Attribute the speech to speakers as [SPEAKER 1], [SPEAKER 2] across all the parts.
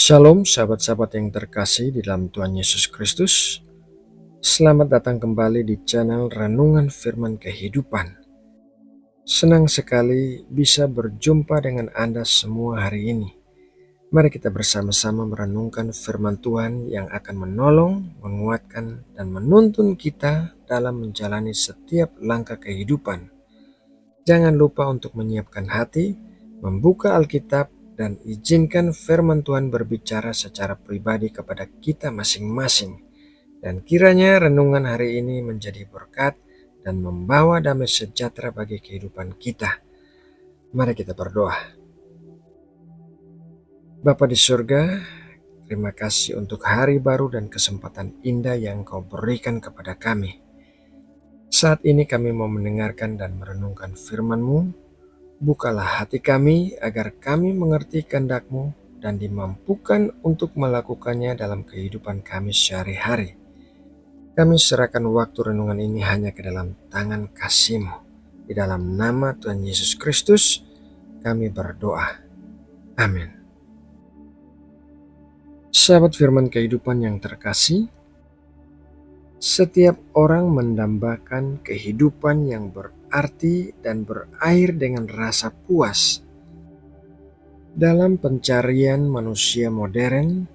[SPEAKER 1] Shalom sahabat-sahabat yang terkasih di dalam Tuhan Yesus Kristus. Selamat datang kembali di channel Renungan Firman Kehidupan. Senang sekali bisa berjumpa dengan Anda semua hari ini. Mari kita bersama-sama merenungkan firman Tuhan yang akan menolong, menguatkan, dan menuntun kita dalam menjalani setiap langkah kehidupan. Jangan lupa untuk menyiapkan hati, membuka Alkitab, dan izinkan firman Tuhan berbicara secara pribadi kepada kita masing-masing. Dan kiranya renungan hari ini menjadi berkat dan membawa damai sejahtera bagi kehidupan kita. Mari kita berdoa. Bapa di surga, terima kasih untuk hari baru dan kesempatan indah yang Kau berikan kepada kami. Saat ini kami mau mendengarkan dan merenungkan firman-Mu. Bukalah hati kami agar kami mengerti kehendak-Mu dan dimampukan untuk melakukannya dalam kehidupan kami sehari-hari. Kami serahkan waktu renungan ini hanya ke dalam tangan kasih-Mu. Di dalam nama Tuhan Yesus Kristus kami berdoa. Amin. Sahabat firman kehidupan yang terkasih, setiap orang mendambakan kehidupan yang berarti dan berakhir dengan rasa puas. Dalam pencarian manusia modern,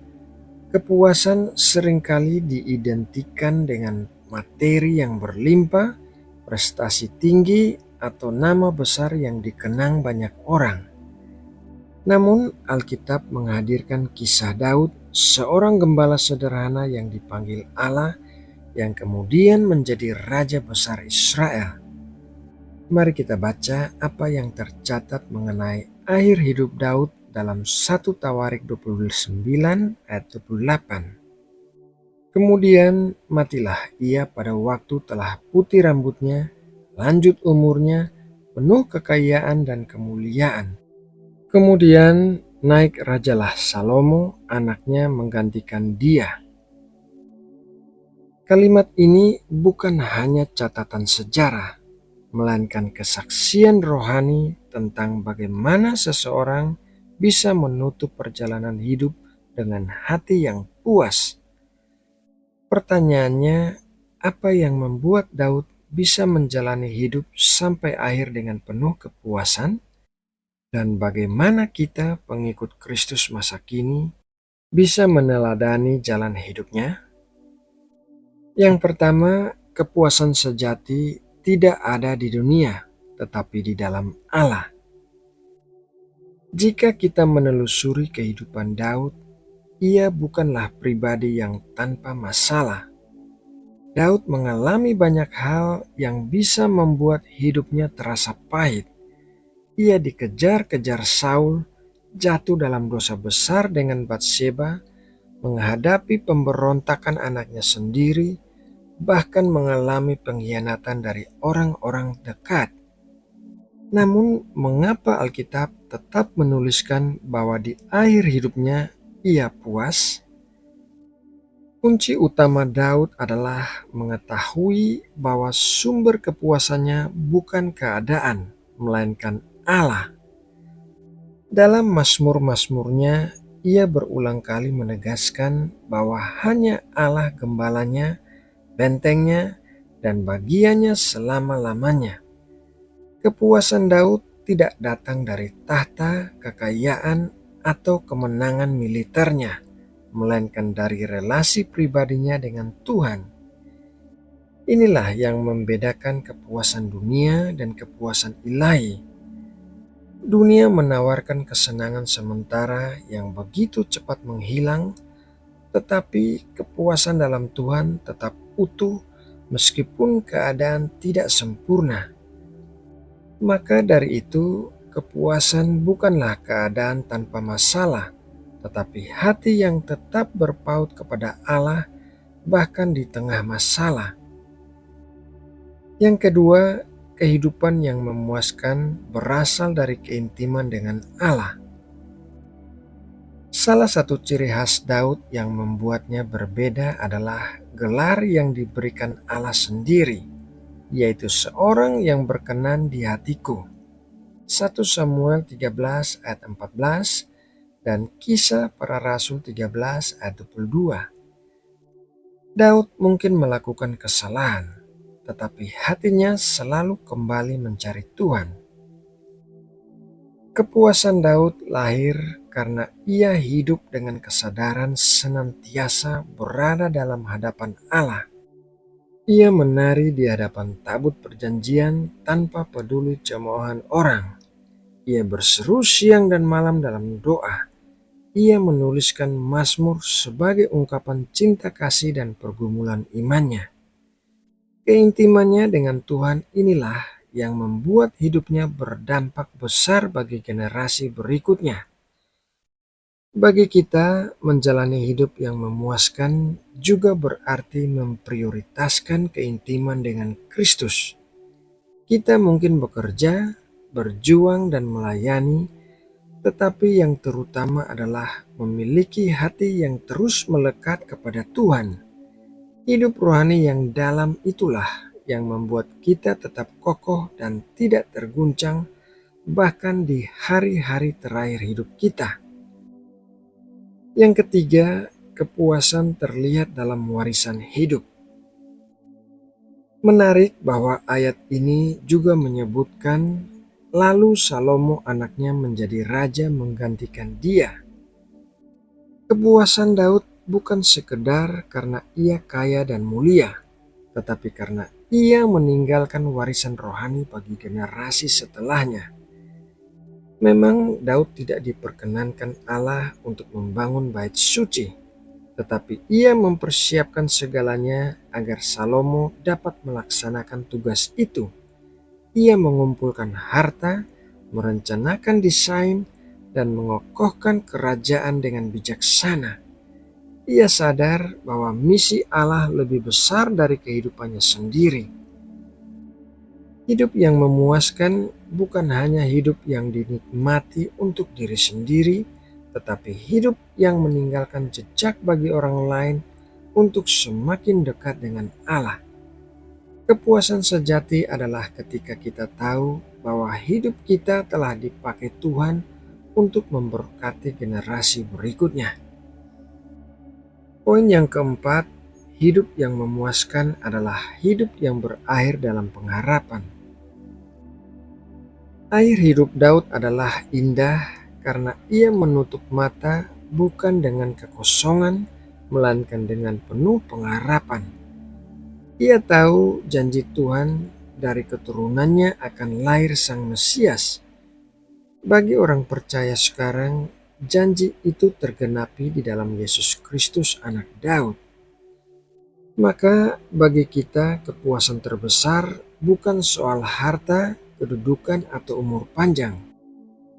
[SPEAKER 1] kepuasan seringkali diidentikan dengan materi yang berlimpah, prestasi tinggi, atau nama besar yang dikenang banyak orang. Namun, Alkitab menghadirkan kisah Daud, seorang gembala sederhana yang dipanggil Allah, yang kemudian menjadi raja besar Israel. Mari kita baca apa yang tercatat mengenai akhir hidup Daud dalam 1 Tawarik 29 ayat 28. Kemudian matilah ia pada waktu telah putih rambutnya, lanjut umurnya, penuh kekayaan dan kemuliaan. Kemudian naik rajalah Salomo, anaknya menggantikan dia. Kalimat ini bukan hanya catatan sejarah, melainkan kesaksian rohani tentang bagaimana seseorang bisa menutup perjalanan hidup dengan hati yang puas. Pertanyaannya, apa yang membuat Daud bisa menjalani hidup sampai akhir dengan penuh kepuasan? Dan bagaimana kita, pengikut Kristus masa kini, bisa meneladani jalan hidupnya? Yang pertama, kepuasan sejati tidak ada di dunia, tetapi di dalam Allah. Jika kita menelusuri kehidupan Daud, ia bukanlah pribadi yang tanpa masalah. Daud mengalami banyak hal yang bisa membuat hidupnya terasa pahit. Ia dikejar-kejar Saul, jatuh dalam dosa besar dengan Batseba, menghadapi pemberontakan anaknya sendiri, bahkan mengalami pengkhianatan dari orang-orang dekat. Namun, mengapa Alkitab tetap menuliskan bahwa di akhir hidupnya ia puas? Kunci utama Daud adalah mengetahui bahwa sumber kepuasannya bukan keadaan, melainkan Allah. Dalam Mazmur-Mazmurnya, ia berulang kali menegaskan bahwa hanya Allah gembalanya, bentengnya, dan bagiannya selama-lamanya. Kepuasan Daud tidak datang dari tahta, kekayaan, atau kemenangan militernya, melainkan dari relasi pribadinya dengan Tuhan. Inilah yang membedakan kepuasan dunia dan kepuasan ilahi. Dunia menawarkan kesenangan sementara yang begitu cepat menghilang, tetapi kepuasan dalam Tuhan tetap utuh meskipun keadaan tidak sempurna. Maka dari itu, kepuasan bukanlah keadaan tanpa masalah, tetapi hati yang tetap berpaut kepada Allah bahkan di tengah masalah. Yang kedua, kehidupan yang memuaskan berasal dari keintiman dengan Allah. Salah satu ciri khas Daud yang membuatnya berbeda adalah gelar yang diberikan Allah sendiri, yaitu seorang yang berkenan di hatiku. 1 Samuel 13 ayat 14, dan Kisah Para Rasul 13 ayat 22. Daud mungkin melakukan kesalahan, tetapi hatinya selalu kembali mencari Tuhan. Kepuasan Daud lahir karena ia hidup dengan kesadaran senantiasa berada dalam hadapan Allah. Ia menari di hadapan tabut perjanjian tanpa peduli cemoohan orang. Ia berseru siang dan malam dalam doa. Ia menuliskan Mazmur sebagai ungkapan cinta kasih dan pergumulan imannya. Keintimannya dengan Tuhan inilah yang membuat hidupnya berdampak besar bagi generasi berikutnya. Bagi kita, menjalani hidup yang memuaskan juga berarti memprioritaskan keintiman dengan Kristus. Kita mungkin bekerja, berjuang, dan melayani, tetapi yang terutama adalah memiliki hati yang terus melekat kepada Tuhan. Hidup rohani yang dalam itulah yang membuat kita tetap kokoh dan tidak terguncang bahkan di hari-hari terakhir hidup kita. Yang ketiga, kepuasan terlihat dalam warisan hidup. Menarik bahwa ayat ini juga menyebutkan lalu Salomo anaknya menjadi raja menggantikan dia. Kepuasan Daud bukan sekedar karena ia kaya dan mulia, tetapi karena ia meninggalkan warisan rohani bagi generasi setelahnya. Memang Daud tidak diperkenankan Allah untuk membangun bait suci, tetapi ia mempersiapkan segalanya agar Salomo dapat melaksanakan tugas itu. Ia mengumpulkan harta, merencanakan desain, dan mengokohkan kerajaan dengan bijaksana. Ia sadar bahwa misi Allah lebih besar dari kehidupannya sendiri. Hidup yang memuaskan bukan hanya hidup yang dinikmati untuk diri sendiri, tetapi hidup yang meninggalkan jejak bagi orang lain untuk semakin dekat dengan Allah. Kepuasan sejati adalah ketika kita tahu bahwa hidup kita telah dipakai Tuhan untuk memberkati generasi berikutnya. Poin yang keempat, hidup yang memuaskan adalah hidup yang berakhir dalam pengharapan. Akhir hidup Daud adalah indah karena ia menutup mata bukan dengan kekosongan, melainkan dengan penuh pengharapan. Ia tahu janji Tuhan dari keturunannya akan lahir Sang Mesias. Bagi orang percaya sekarang, janji itu tergenapi di dalam Yesus Kristus anak Daud. Maka bagi kita kepuasan terbesar bukan soal harta, kedudukan, atau umur panjang.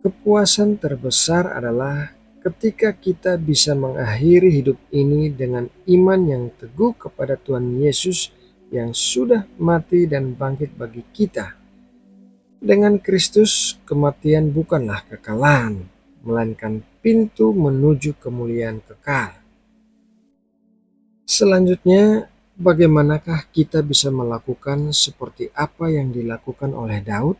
[SPEAKER 1] Kepuasan terbesar adalah ketika kita bisa mengakhiri hidup ini dengan iman yang teguh kepada Tuhan Yesus yang sudah mati dan bangkit bagi kita. Dengan Kristus, kematian bukanlah kekalahan, melainkan pintu menuju kemuliaan kekal. Selanjutnya, bagaimanakah kita bisa melakukan seperti apa yang dilakukan oleh Daud?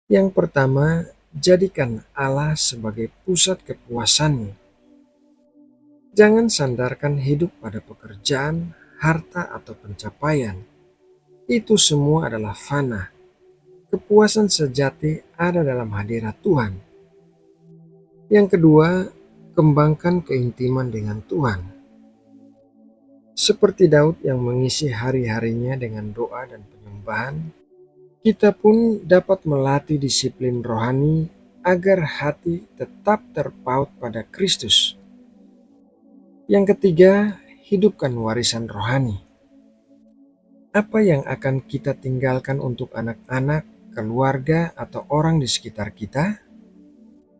[SPEAKER 1] Yang pertama, jadikan Allah sebagai pusat kepuasanmu. Jangan sandarkan hidup pada pekerjaan, harta, atau pencapaian. Itu semua adalah fana. Kepuasan sejati ada dalam hadirat Tuhan. Yang kedua, kembangkan keintiman dengan Tuhan. Seperti Daud yang mengisi hari-harinya dengan doa dan penyembahan, kita pun dapat melatih disiplin rohani agar hati tetap terpaut pada Kristus. Yang ketiga, hidupkan warisan rohani. Apa yang akan kita tinggalkan untuk anak-anak, keluarga, atau orang di sekitar kita?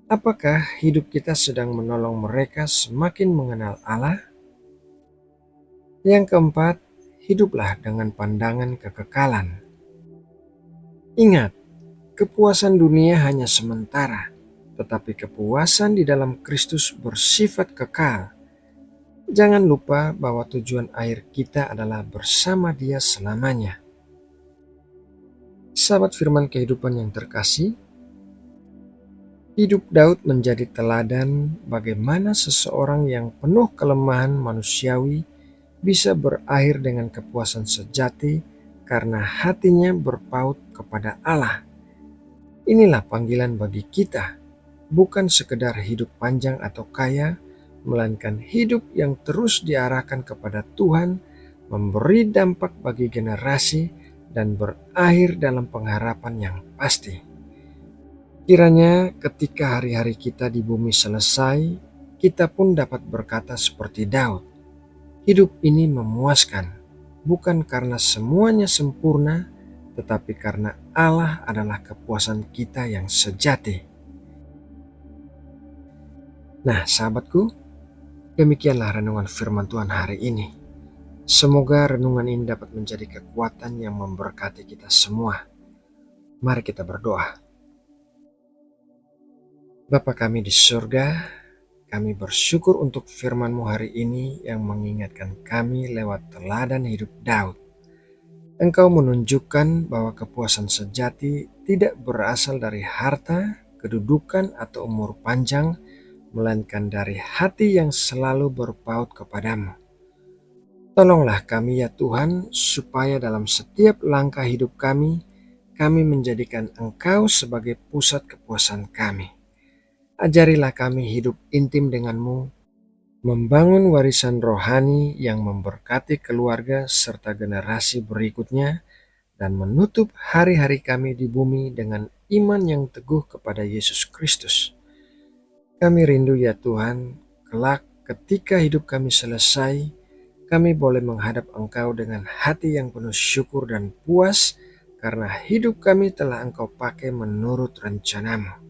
[SPEAKER 1] Apakah hidup kita sedang menolong mereka semakin mengenal Allah? Yang keempat, hiduplah dengan pandangan kekekalan. Ingat, kepuasan dunia hanya sementara, tetapi kepuasan di dalam Kristus bersifat kekal. Jangan lupa bahwa tujuan akhir kita adalah bersama Dia selamanya. Sahabat firman kehidupan yang terkasih, Hidup Daud menjadi teladan bagaimana seseorang yang penuh kelemahan manusiawi bisa berakhir dengan kepuasan sejati karena hatinya berpaut kepada Allah. Inilah panggilan bagi kita, bukan sekedar hidup panjang atau kaya, melainkan hidup yang terus diarahkan kepada Tuhan, memberi dampak bagi generasi, dan berakhir dalam pengharapan yang pasti. Kiranya ketika hari-hari kita di bumi selesai, kita pun dapat berkata seperti Daud, hidup ini memuaskan, bukan karena semuanya sempurna, tetapi karena Allah adalah kepuasan kita yang sejati. Nah, sahabatku, demikianlah renungan firman Tuhan hari ini. Semoga renungan ini dapat menjadi kekuatan yang memberkati kita semua. Mari kita berdoa. Bapa kami di surga, kami bersyukur untuk firman-Mu hari ini yang mengingatkan kami lewat teladan hidup Daud. Engkau menunjukkan bahwa kepuasan sejati tidak berasal dari harta, kedudukan, atau umur panjang, melainkan dari hati yang selalu berpaut kepadamu. Tolonglah kami ya Tuhan, supaya dalam setiap langkah hidup kami menjadikan Engkau sebagai pusat kepuasan kami. Ajarilah kami hidup intim denganmu, membangun warisan rohani yang memberkati keluarga serta generasi berikutnya, dan menutup hari-hari kami di bumi dengan iman yang teguh kepada Yesus Kristus. Kami rindu ya Tuhan, kelak ketika hidup kami selesai, kami boleh menghadap Engkau dengan hati yang penuh syukur dan puas, karena hidup kami telah Engkau pakai menurut rencanamu.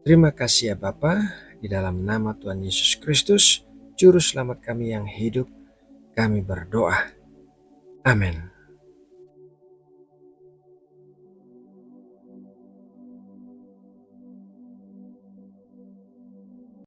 [SPEAKER 1] Terima kasih ya Bapa, di dalam nama Tuhan Yesus Kristus, Juru Selamat kami yang hidup, kami berdoa. Amin.